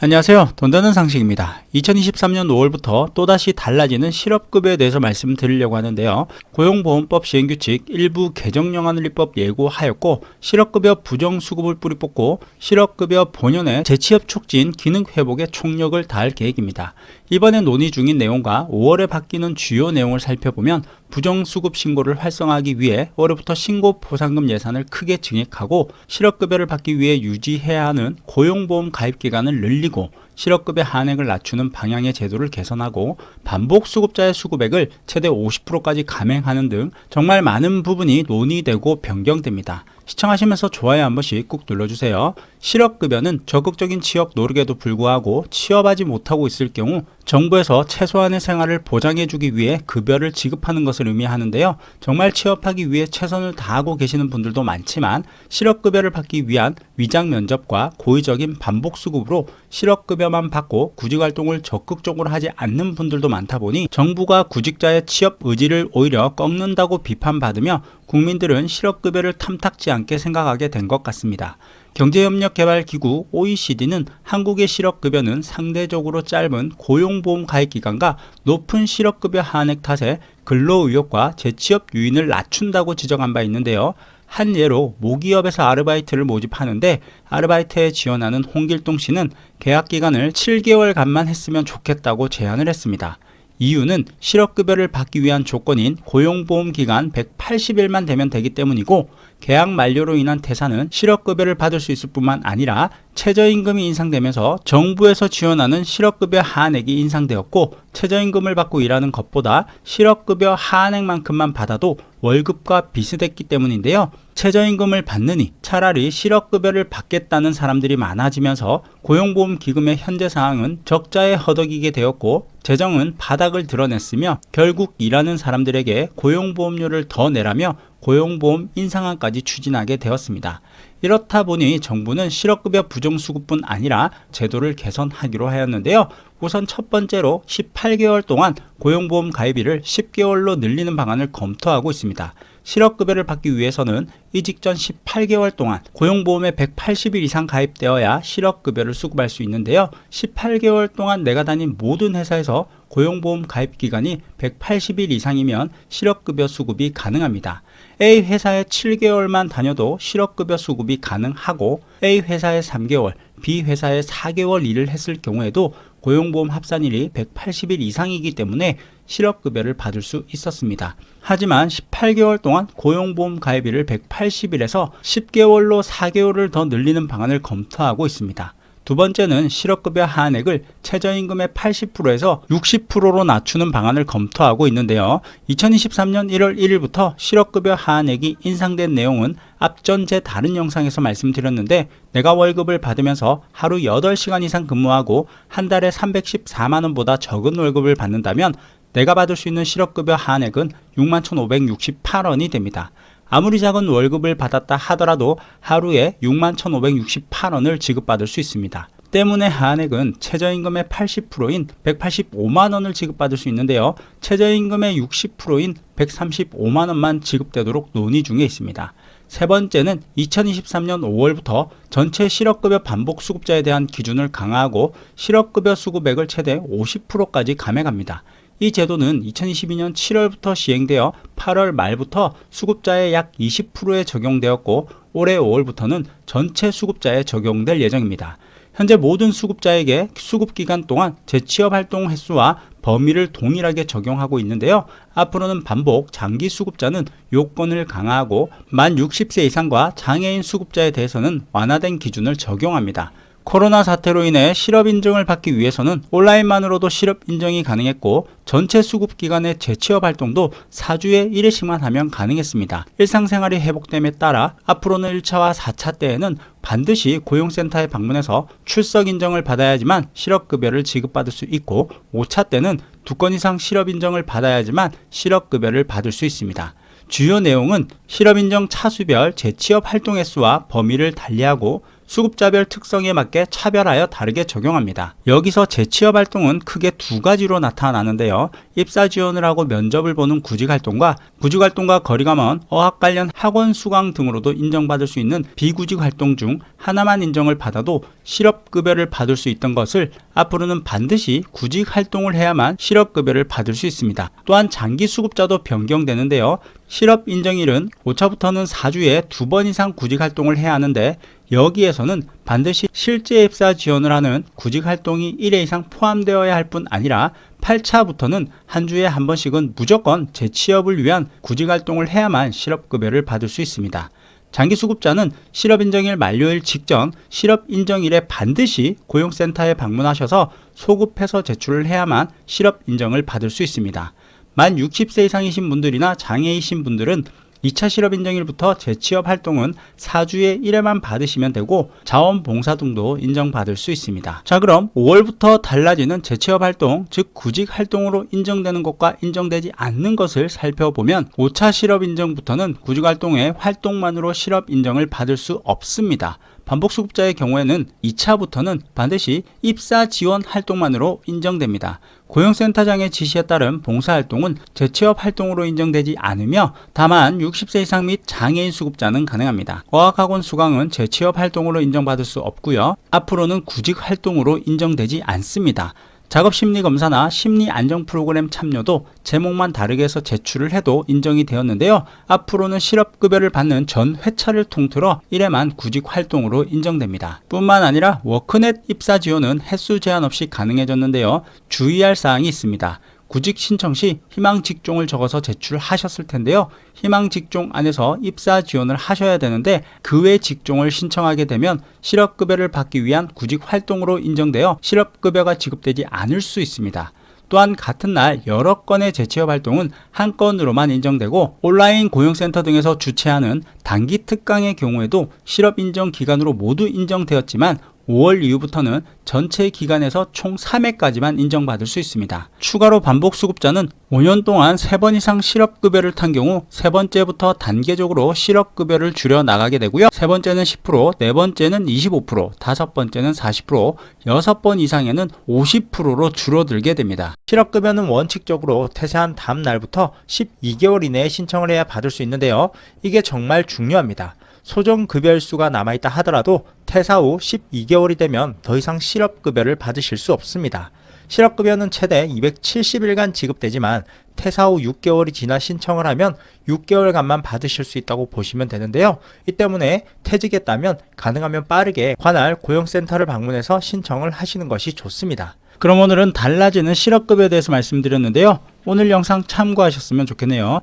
안녕하세요. 돈 되는 상식입니다. 2023년 5월부터 또다시 달라지는 실업급여에 대해서 말씀드리려고 하는데요. 고용보험법 시행규칙 일부 개정령안을 입법 예고하였고, 실업급여 부정수급을 뿌리 뽑고 실업급여 본연의 재취업 촉진 기능 회복에 총력을 다할 계획입니다. 이번에 논의 중인 내용과 5월에 바뀌는 주요 내용을 살펴보면 부정수급 신고를 활성화하기 위해 올해부터 신고 보상금 예산을 크게 증액하고, 실업급여를 받기 위해 유지해야 하는 고용보험 가입기간을 늘리고 실업급여 한액을 낮추는 방향의 제도를 개선하고 반복수급자의 수급액을 최대 50%까지 감행하는 등 정말 많은 부분이 논의되고 변경됩니다. 시청하시면서 좋아요 한 번씩 꾹 눌러주세요. 실업급여는 적극적인 취업 노력에도 불구하고 취업하지 못하고 있을 경우 정부에서 최소한의 생활을 보장해주기 위해 급여를 지급하는 것을 의미하는데요. 정말 취업하기 위해 최선을 다하고 계시는 분들도 많지만 실업급여를 받기 위한 위장면접과 고의적인 반복수급으로 실업급여만 받고 구직활동을 적극적으로 하지 않는 분들도 많다 보니 정부가 구직자의 취업 의지를 오히려 꺾는다고 비판받으며 국민들은 실업급여를 탐탁지 않게 생각하게 된 것 같습니다. 경제협력개발기구 OECD는 한국의 실업급여는 상대적으로 짧은 고용보험 가입기간과 높은 실업급여 한액 탓에 근로의욕과 재취업 유인을 낮춘다고 지적한 바 있는데요. 한 예로 모기업에서 아르바이트를 모집하는데 아르바이트에 지원하는 홍길동 씨는 계약기간을 7개월간만 했으면 좋겠다고 제안을 했습니다. 이유는 실업급여를 받기 위한 조건인 고용보험 기간 180일만 되면 되기 때문이고, 계약 만료로 인한 퇴사는 실업급여를 받을 수 있을 뿐만 아니라 최저임금이 인상되면서 정부에서 지원하는 실업급여 하한액이 인상되었고, 최저임금을 받고 일하는 것보다 실업급여 하한액만큼만 받아도 월급과 비슷했기 때문인데요. 최저임금을 받느니 차라리 실업급여를 받겠다는 사람들이 많아지면서 고용보험기금의 현재 상황은 적자에 허덕이게 되었고, 재정은 바닥을 드러냈으며 결국 일하는 사람들에게 고용보험료를 더 내라며 고용보험 인상안까지 추진하게 되었습니다. 이렇다 보니 정부는 실업급여 부정수급뿐 아니라 제도를 개선하기로 하였는데요. 우선 첫 번째로 18개월 동안 고용보험 가입일을 10개월로 늘리는 방안을 검토하고 있습니다. 실업급여를 받기 위해서는 이직 전 18개월 동안 고용보험에 180일 이상 가입되어야 실업급여를 수급할 수 있는데요. 18개월 동안 내가 다닌 모든 회사에서 고용보험 가입기간이 180일 이상이면 실업급여 수급이 가능합니다. A 회사에 7개월만 다녀도 실업급여 수급이 가능하고, A 회사에 3개월, B 회사에 4개월 일을 했을 경우에도 고용보험 합산일이 180일 이상이기 때문에 실업급여를 받을 수 있었습니다. 하지만 18개월 동안 고용보험 가입일을 180일에서 10개월로 4개월을 더 늘리는 방안을 검토하고 있습니다. 두 번째는 실업급여 하한액을 최저임금의 80%에서 60%로 낮추는 방안을 검토하고 있는데요. 2023년 1월 1일부터 실업급여 하한액이 인상된 내용은 앞전 제 다른 영상에서 말씀드렸는데, 내가 월급을 받으면서 하루 8시간 이상 근무하고 한 달에 314만원보다 적은 월급을 받는다면 내가 받을 수 있는 실업급여 하한액은 61,568원이 됩니다. 아무리 작은 월급을 받았다 하더라도 하루에 61,568원을 지급받을 수 있습니다. 때문에 하한액은 최저임금의 80%인 185만원을 지급받을 수 있는데요. 최저임금의 60%인 135만원만 지급되도록 논의 중에 있습니다. 세 번째는 2023년 5월부터 전체 실업급여 반복수급자에 대한 기준을 강화하고 실업급여 수급액을 최대 50%까지 감액합니다. 이 제도는 2022년 7월부터 시행되어 8월 말부터 수급자의 약 20%에 적용되었고, 올해 5월부터는 전체 수급자에 적용될 예정입니다. 현재 모든 수급자에게 수급기간 동안 재취업 활동 횟수와 범위를 동일하게 적용하고 있는데요. 앞으로는 반복 장기 수급자는 요건을 강화하고 만 60세 이상과 장애인 수급자에 대해서는 완화된 기준을 적용합니다. 코로나 사태로 인해 실업인증을 받기 위해서는 온라인만으로도 실업인정이 가능했고, 전체 수급기간의 재취업 활동도 4주에 1회씩만 하면 가능했습니다. 일상생활이 회복됨에 따라 앞으로는 1차와 4차 때에는 반드시 고용센터에 방문해서 출석인정을 받아야지만 실업급여를 지급받을 수 있고, 5차 때는 2건 이상 실업인정을 받아야지만 실업급여를 받을 수 있습니다. 주요 내용은 실업인정 차수별 재취업 활동 횟수와 범위를 달리하고 수급자별 특성에 맞게 차별하여 다르게 적용합니다. 여기서 재취업 활동은 크게 두 가지로 나타나는데요. 입사 지원을 하고 면접을 보는 구직활동과 구직활동과 거리가 먼 어학 관련 학원 수강 등으로도 인정받을 수 있는 비구직활동 중 하나만 인정을 받아도 실업급여를 받을 수 있던 것을 앞으로는 반드시 구직활동을 해야만 실업급여를 받을 수 있습니다. 또한 장기수급자도 변경되는데요. 실업인정일은 5차부터는 4주에 2번 이상 구직활동을 해야 하는데 여기에서는 반드시 실제 입사 지원을 하는 구직활동이 1회 이상 포함되어야 할 뿐 아니라 8차부터는 한 주에 한 번씩은 무조건 재취업을 위한 구직활동을 해야만 실업급여를 받을 수 있습니다. 장기수급자는 실업인정일 만료일 직전 실업인정일에 반드시 고용센터에 방문하셔서 소급해서 제출을 해야만 실업인정을 받을 수 있습니다. 만 60세 이상이신 분들이나 장애이신 분들은 2차 실업인정일부터 재취업 활동은 4주에 1회만 받으시면 되고 자원봉사 등도 인정받을 수 있습니다. 자, 그럼 5월부터 달라지는 재취업 활동, 즉 구직 활동으로 인정되는 것과 인정되지 않는 것을 살펴보면 5차 실업인정부터는 구직활동의 활동만으로 실업인정을 받을 수 없습니다. 반복수급자의 경우에는 2차부터는 반드시 입사 지원 활동만으로 인정됩니다. 고용센터장의 지시에 따른 봉사활동은 재취업 활동으로 인정되지 않으며 다만 60세 이상 및 장애인 수급자는 가능합니다. 어학학원 수강은 재취업 활동으로 인정받을 수 없고요. 앞으로는 구직 활동으로 인정되지 않습니다. 작업심리검사나 심리안정 프로그램 참여도 제목만 다르게 해서 제출을 해도 인정이 되었는데요. 앞으로는 실업급여를 받는 전 회차를 통틀어 1회만 구직활동으로 인정됩니다. 뿐만 아니라 워크넷 입사 지원은 횟수 제한 없이 가능해졌는데요. 주의할 사항이 있습니다. 구직 신청 시 희망 직종을 적어서 제출하셨을 텐데요. 희망 직종 안에서 입사 지원을 하셔야 되는데 그 외 직종을 신청하게 되면 실업급여를 받기 위한 구직 활동으로 인정되어 실업급여가 지급되지 않을 수 있습니다. 또한 같은 날 여러 건의 재취업 활동은 한 건으로만 인정되고 온라인 고용센터 등에서 주최하는 단기 특강의 경우에도 실업인정 기간으로 모두 인정되었지만 5월 이후부터는 전체 기간에서 총 3회까지만 인정받을 수 있습니다. 추가로 반복수급자는 5년 동안 3번 이상 실업급여를 탄 경우 세 번째부터 단계적으로 실업급여를 줄여 나가게 되고요. 세 번째는 10%, 네 번째는 25%, 다섯 번째는 40%, 6번 이상에는 50%로 줄어들게 됩니다. 실업급여는 원칙적으로 퇴사한 다음 날부터 12개월 이내에 신청을 해야 받을 수 있는데요. 이게 정말 중요합니다. 소정급여일수가 남아있다 하더라도 퇴사 후 12개월이 되면 더 이상 실업급여를 받으실 수 없습니다. 실업급여는 최대 270일간 지급되지만 퇴사 후 6개월이 지나 신청을 하면 6개월간만 받으실 수 있다고 보시면 되는데요. 이 때문에 퇴직했다면 가능하면 빠르게 관할 고용센터를 방문해서 신청을 하시는 것이 좋습니다. 그럼 오늘은 달라지는 실업급여에 대해서 말씀드렸는데요. 오늘 영상 참고하셨으면 좋겠네요.